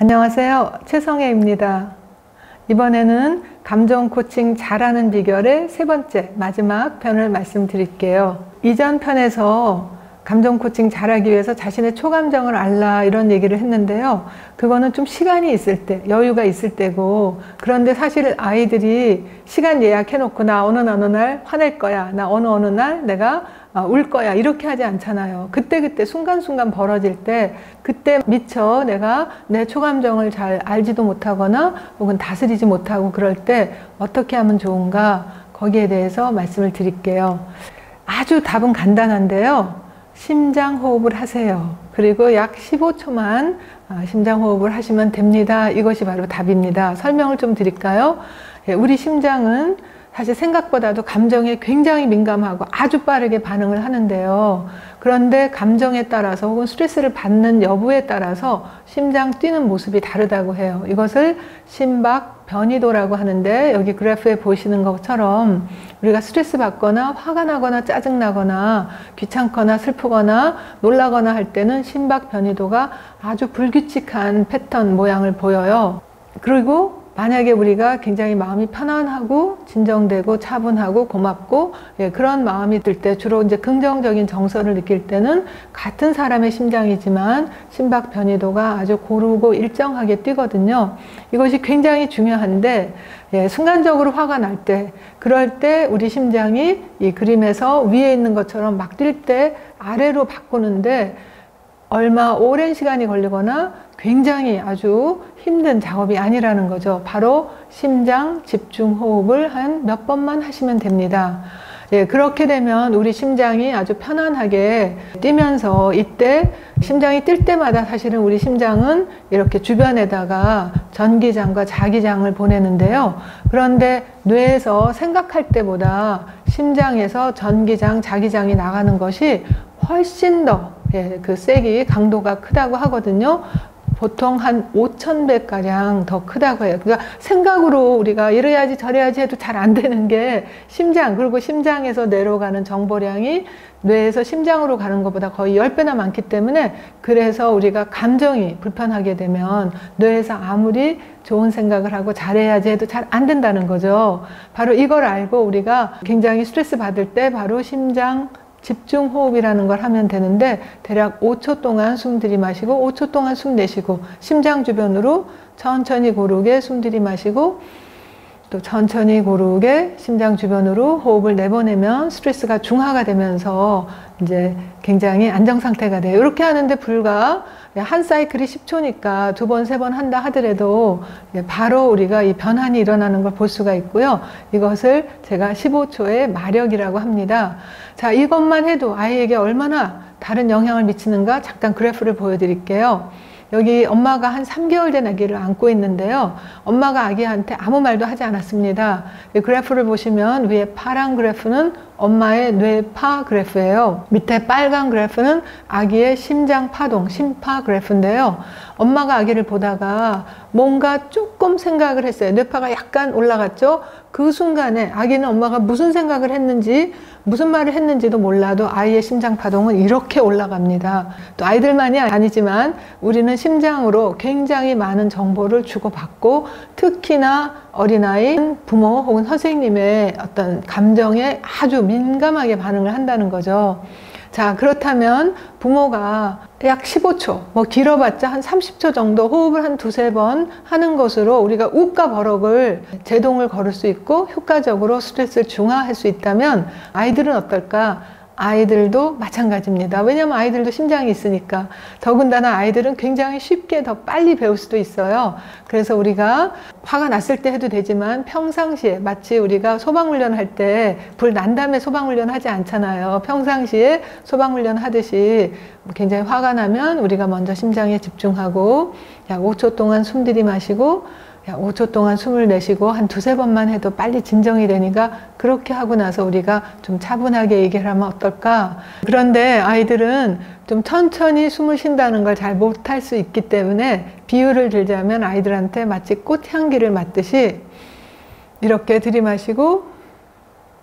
안녕하세요. 최성혜입니다. 이번에는 감정 코칭 잘하는 비결의 세 번째 마지막 편을 말씀드릴게요. 이전 편에서 감정 코칭 잘하기 위해서 자신의 초감정을 알라 이런 얘기를 했는데요. 그거는 좀 시간이 있을 때, 여유가 있을 때고, 그런데 사실 아이들이 시간 예약해 놓고 나 어느 날 화낼 거야, 나 어느 날 내가 울 거야 이렇게 하지 않잖아요. 그때 순간순간 벌어질 때 그때 미처 내가 내 초감정을 잘 알지도 못하거나 혹은 다스리지 못하고 그럴 때 어떻게 하면 좋은가, 거기에 대해서 말씀을 드릴게요. 아주 답은 간단한데요. 심장호흡을 하세요. 그리고 약 15초만 심장호흡을 하시면 됩니다. 이것이 바로 답입니다. 설명을 좀 드릴까요? 우리 심장은 사실 생각보다도 감정에 굉장히 민감하고 아주 빠르게 반응을 하는데요. 그런데 감정에 따라서 혹은 스트레스를 받는 여부에 따라서 심장 뛰는 모습이 다르다고 해요. 이것을 심박 변이도라고 하는데, 여기 그래프에 보시는 것처럼 우리가 스트레스 받거나 화가 나거나 짜증 나거나 귀찮거나 슬프거나 놀라거나 할 때는 심박 변이도가 아주 불규칙한 패턴 모양을 보여요. 그리고 만약에 우리가 굉장히 마음이 편안하고 진정되고 차분하고 고맙고 그런 마음이 들 때, 주로 이제 긍정적인 정서를 느낄 때는 같은 사람의 심장이지만 심박 변이도가 아주 고르고 일정하게 뛰거든요. 이것이 굉장히 중요한데, 순간적으로 화가 날 때, 그럴 때 우리 심장이 이 그림에서 위에 있는 것처럼 막 뛸 때 아래로 바꾸는데 얼마 오랜 시간이 걸리거나 굉장히 아주 힘든 작업이 아니라는 거죠. 바로 심장 집중 호흡을 한 몇 번만 하시면 됩니다. 그렇게 되면 우리 심장이 아주 편안하게 뛰면서, 이때 심장이 뛸 때마다 사실은 우리 심장은 이렇게 주변에다가 전기장과 자기장을 보내는데요. 그런데 뇌에서 생각할 때보다 심장에서 전기장, 자기장이 나가는 것이 훨씬 더 그 세기, 강도가 크다고 하거든요. 보통 한 5,000배가량 더 크다고 해요. 그러니까 생각으로 우리가 이래야지 저래야지 해도 잘 안 되는 게 심장, 그리고 심장에서 내려가는 정보량이 뇌에서 심장으로 가는 것보다 거의 10배나 많기 때문에, 그래서 우리가 감정이 불편하게 되면 뇌에서 아무리 좋은 생각을 하고 잘해야지 해도 잘 안 된다는 거죠. 바로 이걸 알고 우리가 굉장히 스트레스 받을 때 바로 심장 집중 호흡이라는 걸 하면 되는데, 대략 5초 동안 숨 들이마시고 5초 동안 숨 내쉬고, 심장 주변으로 천천히 고르게 숨 들이마시고 또 천천히 고르게 심장 주변으로 호흡을 내보내면 스트레스가 중화가 되면서 이제 굉장히 안정 상태가 돼요. 이렇게 하는데 불과 한 사이클이 10초니까 2번, 3번 한다 하더라도 바로 우리가 이 변환이 일어나는 걸 볼 수가 있고요. 이것을 제가 15초의 마력이라고 합니다. 자, 이것만 해도 아이에게 얼마나 다른 영향을 미치는가 잠깐 그래프를 보여드릴게요. 여기 엄마가 한 3개월 된 아기를 안고 있는데요. 엄마가 아기한테 아무 말도 하지 않았습니다. 이 그래프를 보시면 위에 파란 그래프는 엄마의 뇌파 그래프예요. 밑에 빨간 그래프는 아기의 심장 파동, 심파 그래프인데요. 엄마가 아기를 보다가 뭔가 조금 생각을 했어요. 뇌파가 약간 올라갔죠. 그 순간에 아기는 엄마가 무슨 생각을 했는지, 무슨 말을 했는지도 몰라도 아이의 심장 파동은 이렇게 올라갑니다. 또 아이들만이 아니지만 우리는 심장으로 굉장히 많은 정보를 주고받고, 특히나 어린아이는 부모 혹은 선생님의 어떤 감정에 아주 민감하게 반응을 한다는 거죠. 자, 그렇다면 부모가 약 15초, 뭐 길어봤자 한 30초 정도 호흡을 한 2-3번 하는 것으로 우리가 욱과 버럭을 제동을 걸을 수 있고 효과적으로 스트레스를 중화할 수 있다면 아이들은 어떨까? 아이들도 마찬가지입니다. 왜냐하면 아이들도 심장이 있으니까. 더군다나 아이들은 굉장히 쉽게 더 빨리 배울 수도 있어요. 그래서 우리가 화가 났을 때 해도 되지만 평상시에, 마치 우리가 소방훈련 할 때 불 난 다음에 소방훈련 하지 않잖아요. 평상시에 소방훈련 하듯이 굉장히 화가 나면 우리가 먼저 심장에 집중하고 약 5초 동안 숨 들이마시고 5초 동안 숨을 내쉬고 한 2-3번만 해도 빨리 진정이 되니까, 그렇게 하고 나서 우리가 좀 차분하게 얘기를 하면 어떨까? 그런데 아이들은 좀 천천히 숨을 쉰다는 걸 잘 못할 수 있기 때문에, 비유를 들자면 아이들한테 마치 꽃향기를 맡듯이 이렇게 들이마시고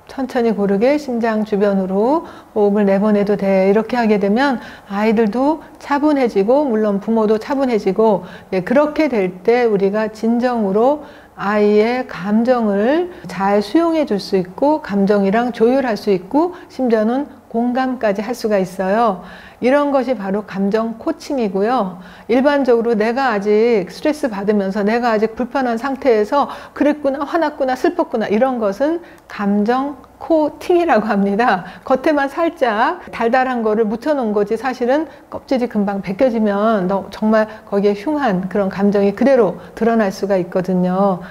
천천히 고르게 심장 주변으로 호흡을 내보내도 돼. 이렇게 하게 되면 아이들도 차분해지고 물론 부모도 차분해지고, 그렇게 될 때 우리가 진정으로 아이의 감정을 잘 수용해 줄 수 있고 감정이랑 조율할 수 있고 심지어는 공감까지 할 수가 있어요. 이런 것이 바로 감정 코칭이고요. 일반적으로 내가 아직 스트레스 받으면서 내가 아직 불편한 상태에서 그랬구나, 화났구나, 슬펐구나, 이런 것은 감정 코팅이라고 합니다. 겉에만 살짝 달달한 거를 묻혀놓은 거지 사실은 껍질이 금방 벗겨지면 정말 거기에 흉한 그런 감정이 그대로 드러날 수가 있거든요.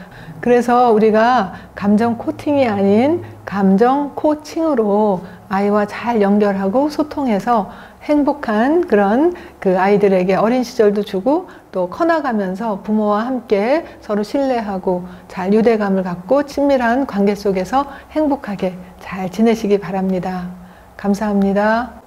그래서 우리가 감정 코팅이 아닌 감정 코칭으로 아이와 잘 연결하고 소통해서 행복한 그런 그 아이들에게 어린 시절도 주고 또 커나가면서 부모와 함께 서로 신뢰하고 잘 유대감을 갖고 친밀한 관계 속에서 행복하게 잘 지내시기 바랍니다. 감사합니다.